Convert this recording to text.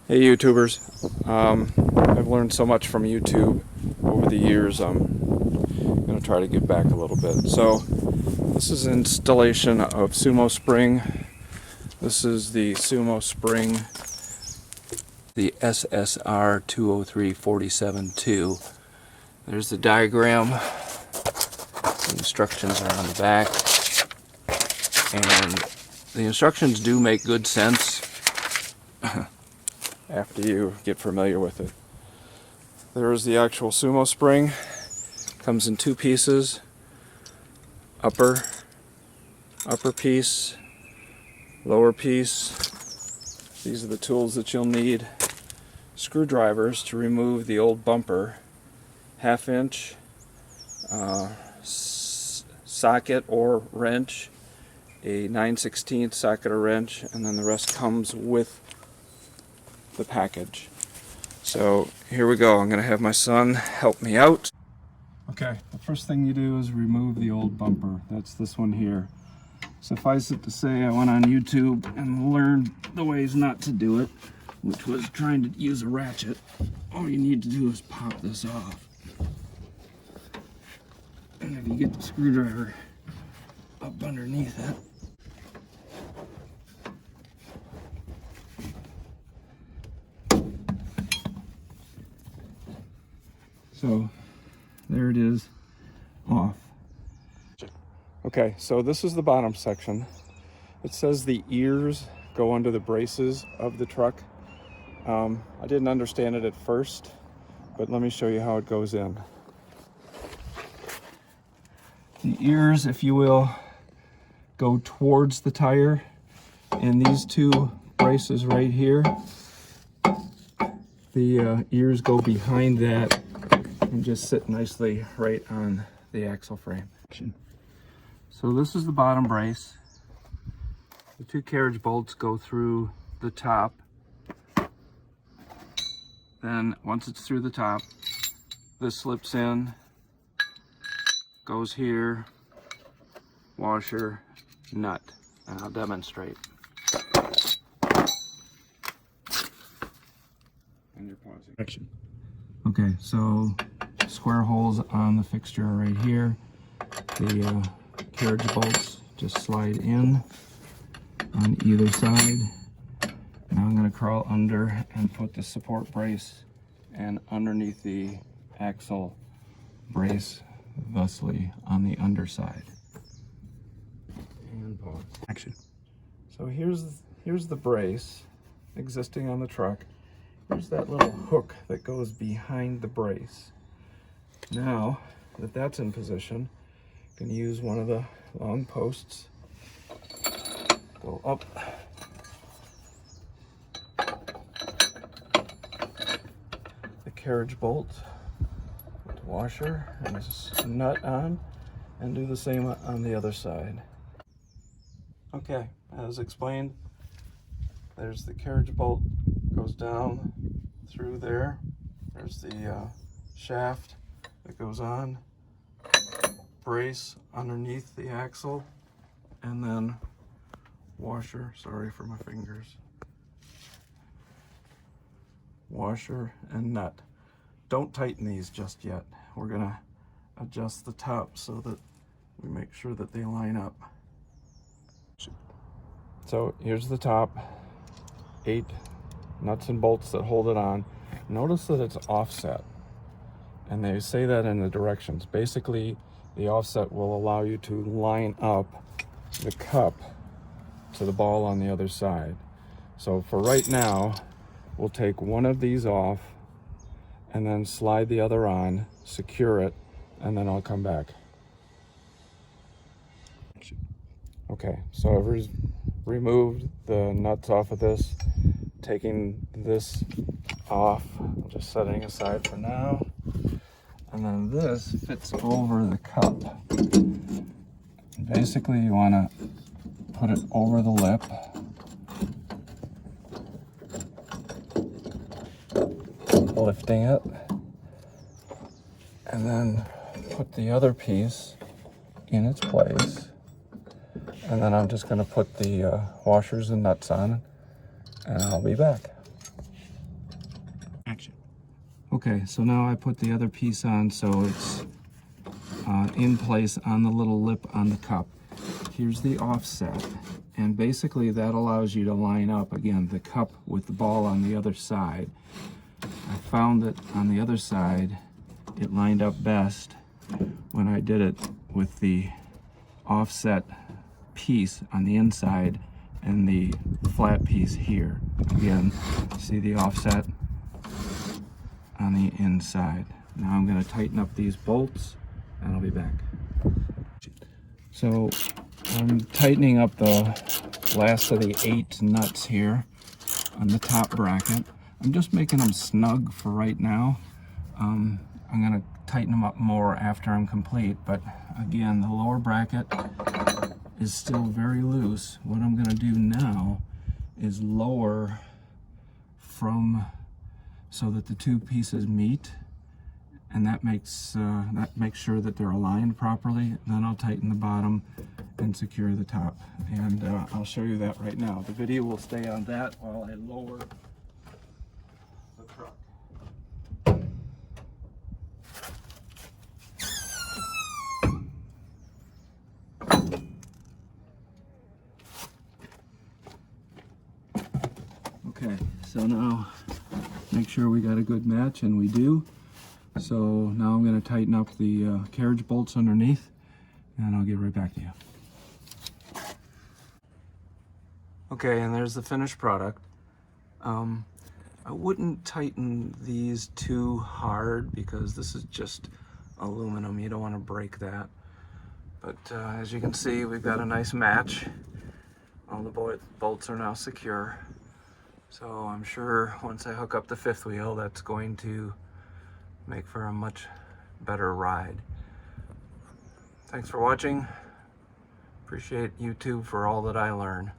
Hey YouTubers, I've learned so much from YouTube over the years. I'm going to try to give back a little bit. So this is an installation of Sumo spring. This is the Sumo spring, the SSR 203-47-2. There's the diagram. The instructions are on the back. And the instructions do make good sense after you get familiar with it. There is the actual Sumo spring. Comes in two pieces. Upper piece, lower piece. These are the tools that you'll need. Screwdrivers to remove the old bumper. 1/2 inch socket or wrench. A 9/16 socket or wrench, and then the rest comes with the package. So here we go. I'm going to have my son help me out. Okay, the first thing you do is remove the old bumper. That's this one here. Suffice it to say, I went on YouTube and learned the ways not to do it, which was trying to use a ratchet. All you need to do is pop this off. And if you get the screwdriver up underneath it, so there it is, off. Okay, so this is the bottom section. It says the ears go under the braces of the truck. I didn't understand it at first, but let me show you how it goes in. The ears, if you will, go towards the tire, and these two braces right here, the ears go behind that and just sit nicely right on the axle frame. So this is the bottom brace. The two carriage bolts go through the top. Then once it's through the top, this slips in, goes here, washer, nut, and I'll demonstrate. And you're pausing. Action. Okay, so square holes on the fixture right here. The carriage bolts just slide in on either side. Now I'm going to crawl under and put the support brace and underneath the axle brace, thusly on the underside. And pause. Action. So here's the brace existing on the truck. Here's that little hook that goes behind the brace. Now that that's in position, you can use one of the long posts. Go up. The carriage bolt, put the washer and a nut on, and do the same on the other side. Okay, as explained, there's the carriage bolt, goes down through there. There's the shaft that goes on, brace underneath the axle, and then washer, sorry for my fingers, washer and nut. Don't tighten these just yet. We're gonna adjust the top so that we make sure that they line up. So here's the top, 8 nuts and bolts that hold it on. Notice that it's offset, and they say that in the directions. Basically, the offset will allow you to line up the cup to the ball on the other side. So for right now, we'll take one of these off and then slide the other on, secure it, and then I'll come back. Okay, so I've removed the nuts off of this, taking this off, I'm just setting aside for now. And then this fits over the cup. Basically, you want to put it over the lip. Lifting it. And then put the other piece in its place. And then I'm just going to put the washers and nuts on, and I'll be back. Okay, so now I put the other piece on so it's in place on the little lip on the cup. Here's the offset, and basically that allows you to line up, again, the cup with the ball on the other side. I found that on the other side, it lined up best when I did it with the offset piece on the inside and the flat piece here. Again, see the offset on the inside. Now I'm going to tighten up these bolts and I'll be back. So I'm tightening up the last of the 8 nuts here on the top bracket. I'm just making them snug for right now. I'm going to tighten them up more after I'm complete, but again, the lower bracket is still very loose. What I'm going to do now is lower from so that the 2 pieces meet, and that makes sure that they're aligned properly. Then I'll tighten the bottom and secure the top, and I'll show you that right now. The video will stay on that while I lower the truck. Okay, so now make sure we got a good match, and we do. So now I'm going to tighten up the carriage bolts underneath, and I'll get right back to you. Okay, and there's the finished product. I wouldn't tighten these too hard because this is just aluminum. You don't want to break that. But as you can see, we've got a nice match. All the bolts are now secure. So I'm sure once I hook up the 5th wheel, that's going to make for a much better ride. Thanks for watching. Appreciate YouTube for all that I learn.